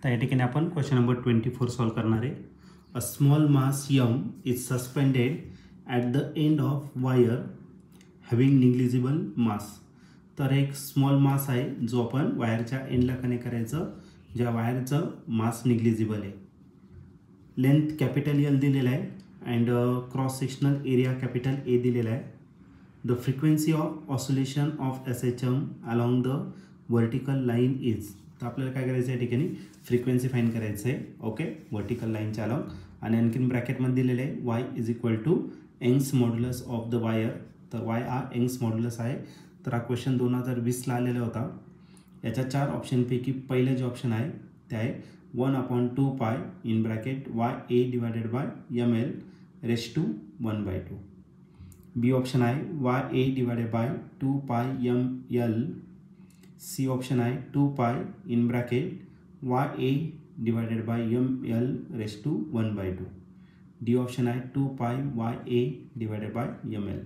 तर या ठिकाणी आपण क्वेश्चन नंबर 24 सॉल्व करणार आहे. A small mass m is suspended at the end of wire having negligible mass. तर एक स्मॉल मास आहे जो आपण वायरच्या एंडला कनेक्ट करायचं, ज्या वायरचं मास निग्लिजिबल आहे. लेंथ कॅपिटल एल दिलेला आहे and cross sectional area capital ए दिलेला आहे. The frequency of oscillation of SHM along the vertical line is. तर आपल्याला काय करायचं आहे, या ठिकाणी फ्रिक्वेन्सी फाइंड करायचं आहे. ओके, वर्टिकल लाईनच्या अलॉंग. आणि आणखीन ब्रॅकेटमध्ये दिलेले आहे Y is equal to Young's modulus of the wire. तर वाय हा यंग्स मॉड्युलस आहे. तर हा क्वेश्चन 2020ला आलेला होता. याच्या 4 ऑप्शनपैकी पहिले जे ऑप्शन आहे ते आहे 1/2 pi in bracket YA divided by ML raise to 1/2. B option आहे YA divided by 2 pi ML. C option आहे 2 pi in bracket YA divided by ML raise to 1/2. D option आहे 2 पाय YA डिवायडेड बाय ML.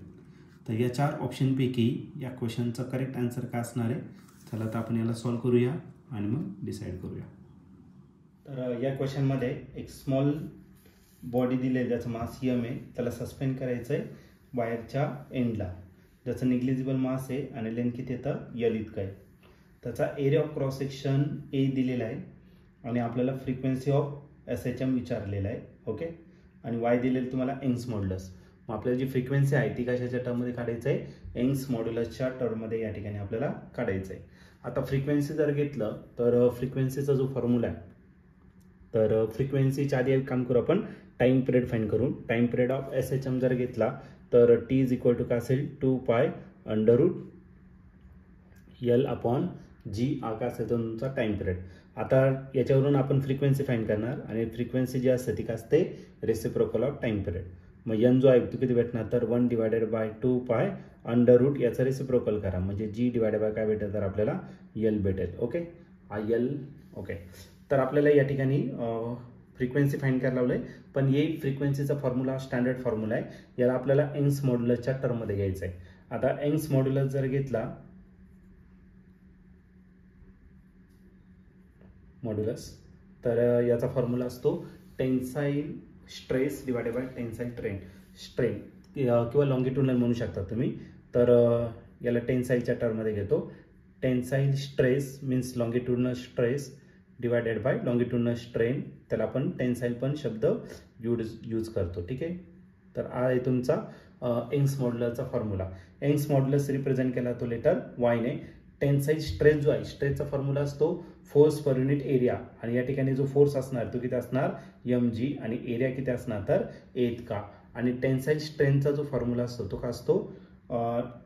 तर या 4 ऑप्शनपैकी या क्वेश्चनचा correct answer काय असणार आहे. चला तर आपण याला सॉल्व करूया आणि मग डिसाईड करूया. तर या क्वेश्चनमध्ये एक स्मॉल बॉडी दिले ज्याचं मास यम आहे, त्याला सस्पेंड करायचं आहे वायरच्या एंडला, ज्याचं निग्लिजिबल मास आहे आणि लेंथ किती येतं यल इतकं आहे. त्याचा area of cross section A दिलेला आहे आणि आपल्याला फ्रिक्वेन्सी ऑफ SHM विचारलेला आहे. ओके, आणि वाय दिलेलं तुम्हाला यंग्स मॉड्युलस. मग आपल्याला जी फ्रिक्वेन्सी आहे ती कशाच्या टर्ममध्ये काढायचं आहे, यंग्स मॉड्युलसच्या टर्ममध्ये या ठिकाणी आपल्याला काढायचं आहे. आता फ्रिक्वेन्सी जर घेतलं तर फ्रिक्वेन्सीचा जो फॉर्म्युला आहे, तर फ्रिक्वेन्सीच्या आधी एक काम करू आपण, टाइम पिरियड फाइंड करू. टाइम पिरियड ऑफ SHM जर घेतला तर T इज इक्वल टू काय असेल 2 pi under L upon G. हा काय असेल तुमचा टाइम पिरियड. आता याच्यावरून आपण फ्रिक्वेन्सी फाइंड करणार आणि फ्रिक्वेन्सी जी असते ती काय असते रेसिप्रोकल ऑफ टाइम पिरियड. मग एन जो आहे तो किती भेटणार, तर 1 divided by 2 pi under route याचा रेसिप्रोकल करा म्हणजे G डिवायडेड बाय काय भेटेल, तर आपल्याला L भेटेल. ओके, हा L. ओके, तर आपल्याला या ठिकाणी फ्रिक्वेन्सी फाइंड करायला लावलं आहे, पण हे फ्रिक्वेन्सीचा फॉर्म्युला स्टँडर्ड फॉर्म्युला आहे. याला आपल्याला यंग्स मॉड्युलसच्या टर्ममध्ये घ्यायचं आहे. आता यंग्स मॉड्युलस जर घेतला मॉड्युलस, तर याचा फॉर्म्युला असतो tensile stress divided bye tensile strain किंवा लॉंगिट्युडनल म्हणू शकता तुम्ही. तर याला टेन्साईलच्या टर्ममध्ये घेतो. Tensile stress means longitudinal stress divided by longitudinal strain. त्याला आपण टेन्साईल पण शब्द यूज करतो. ठीक आहे, तर हा आहे तुमचा यंग्स मॉड्युलसचा फॉर्म्युला. यंग्स मॉड्युलस रिप्रेझेंट केला तो लेटर वाय ने. टेन्साईल स्ट्रेस जो आहे, स्ट्रेसचा फॉर्म्युला असतो फोर्स पर युनिट एरिया, आणि या ठिकाणी जो फोर्स असणार तो किती असणार mg, आणि एरिया किती असणार तर A इतका. आणि टेन्साईल स्ट्रेनचा जो फॉर्म्युला असतो तो काय असतो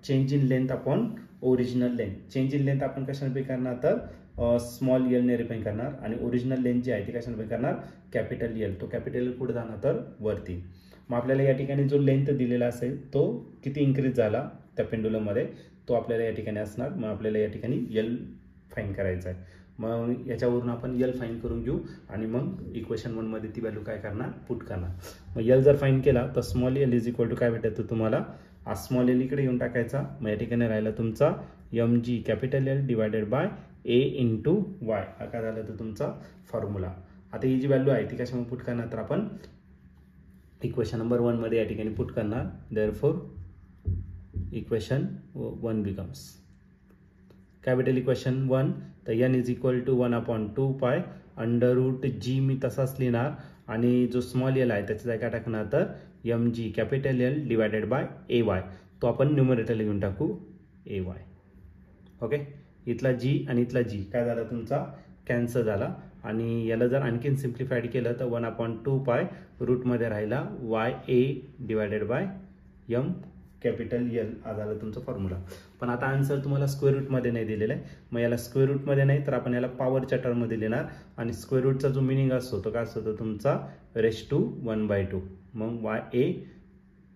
change in length upon original length. Change in length आपण कशाने पे करणार, तर स्मॉल L ने रिपेंड करणार, आणि ओरिजिनल लेंथ जी आहे ती कशाने पे करणार कॅपिटल L. तो कॅपिटल L पुढे जाणार तर वरती. मग आपल्याला या ठिकाणी जो लेंथ दिलेला असेल तो किती इन्क्रीज झाला त्या पेंडुलममध्ये तो आपल्याला या ठिकाणी असणार. मग आपल्याला या ठिकाणी L फाइंड करायचा आहे. मग याच्यावरून आपण L फाइंड करून घेऊ आणि मग इक्वेशन 1 मध्ये ती व्हॅल्यू काय करणार पुट करणार. मग L जर फाइंड केला तर small L is equal to काय भेटतं तुम्हाला, हा स्मॉल L इकडे येऊन टाकायचा. मग या ठिकाणी राहिला तुमचा mg capital L divided by A into Y. हा काय झाला तर तुमचा फॉर्म्युला. आता ही जी व्हॅल्यू आहे ती कशामध्ये पुट करणार, तर आपण इक्वेशन नंबर 1 मध्ये या ठिकाणी पुट करणार. देअरफॉर इक्वेशन 1 बिकम्स काय भेटेल इक्वेशन 1, तर n is equal to 1/2 pi under route G मी तसाच लिहिणार, आणि जो स्मॉल L आहे त्याच्या जागा टाकणार तर mg capital L divided by AY. तो आपण न्यूमरेटरला घेऊन टाकू AY. ओके, इथला G आणि इथला G काय झाला तुमचा कॅन्सल झाला, आणि याला जर आणखीन सिम्प्लिफाईड केलं तर 1/2 पाय रूटमध्ये राहिला YA divided bye M capital L. हा झाला तुमचा फॉर्म्युला. पण आता आन्सर तुम्हाला स्क्वेअर रूटमध्ये नाही दिलेला आहे. मग याला स्क्वेअर रूटमध्ये नाही तर आपण याला पॉवरच्या टर्ममध्ये लिहिणार, आणि स्क्वेअर रूटचा जो मिनिंग असतो तो काय असतो तो तुमचा रेस टू 1/2. मग YA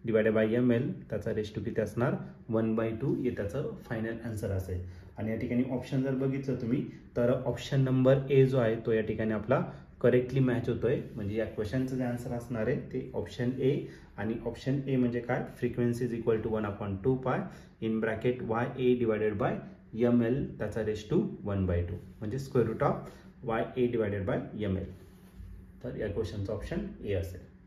डिवायडेड बाय ML त्याचा रेस टू किती असणार 1/2 हे त्याचं फायनल आन्सर असेल. आणि या ठिकाणी ऑप्शन जर बघितलं तुम्ही तर ऑप्शन नंबर A जो आहे तो या ठिकाणी आपला करेक्टली मॅच होतोय. म्हणजे या क्वेश्चनचं जे आन्सर असणार आहे ते ऑप्शन A. आणि ऑप्शन A म्हणजे काय, frequency is equal to 1/2 pi in bracket YA divided by ML त्याचा रेस टू 1/2 म्हणजे square root of YA divided by ML. तर या क्वेश्चनचा ऑप्शन ए असेल.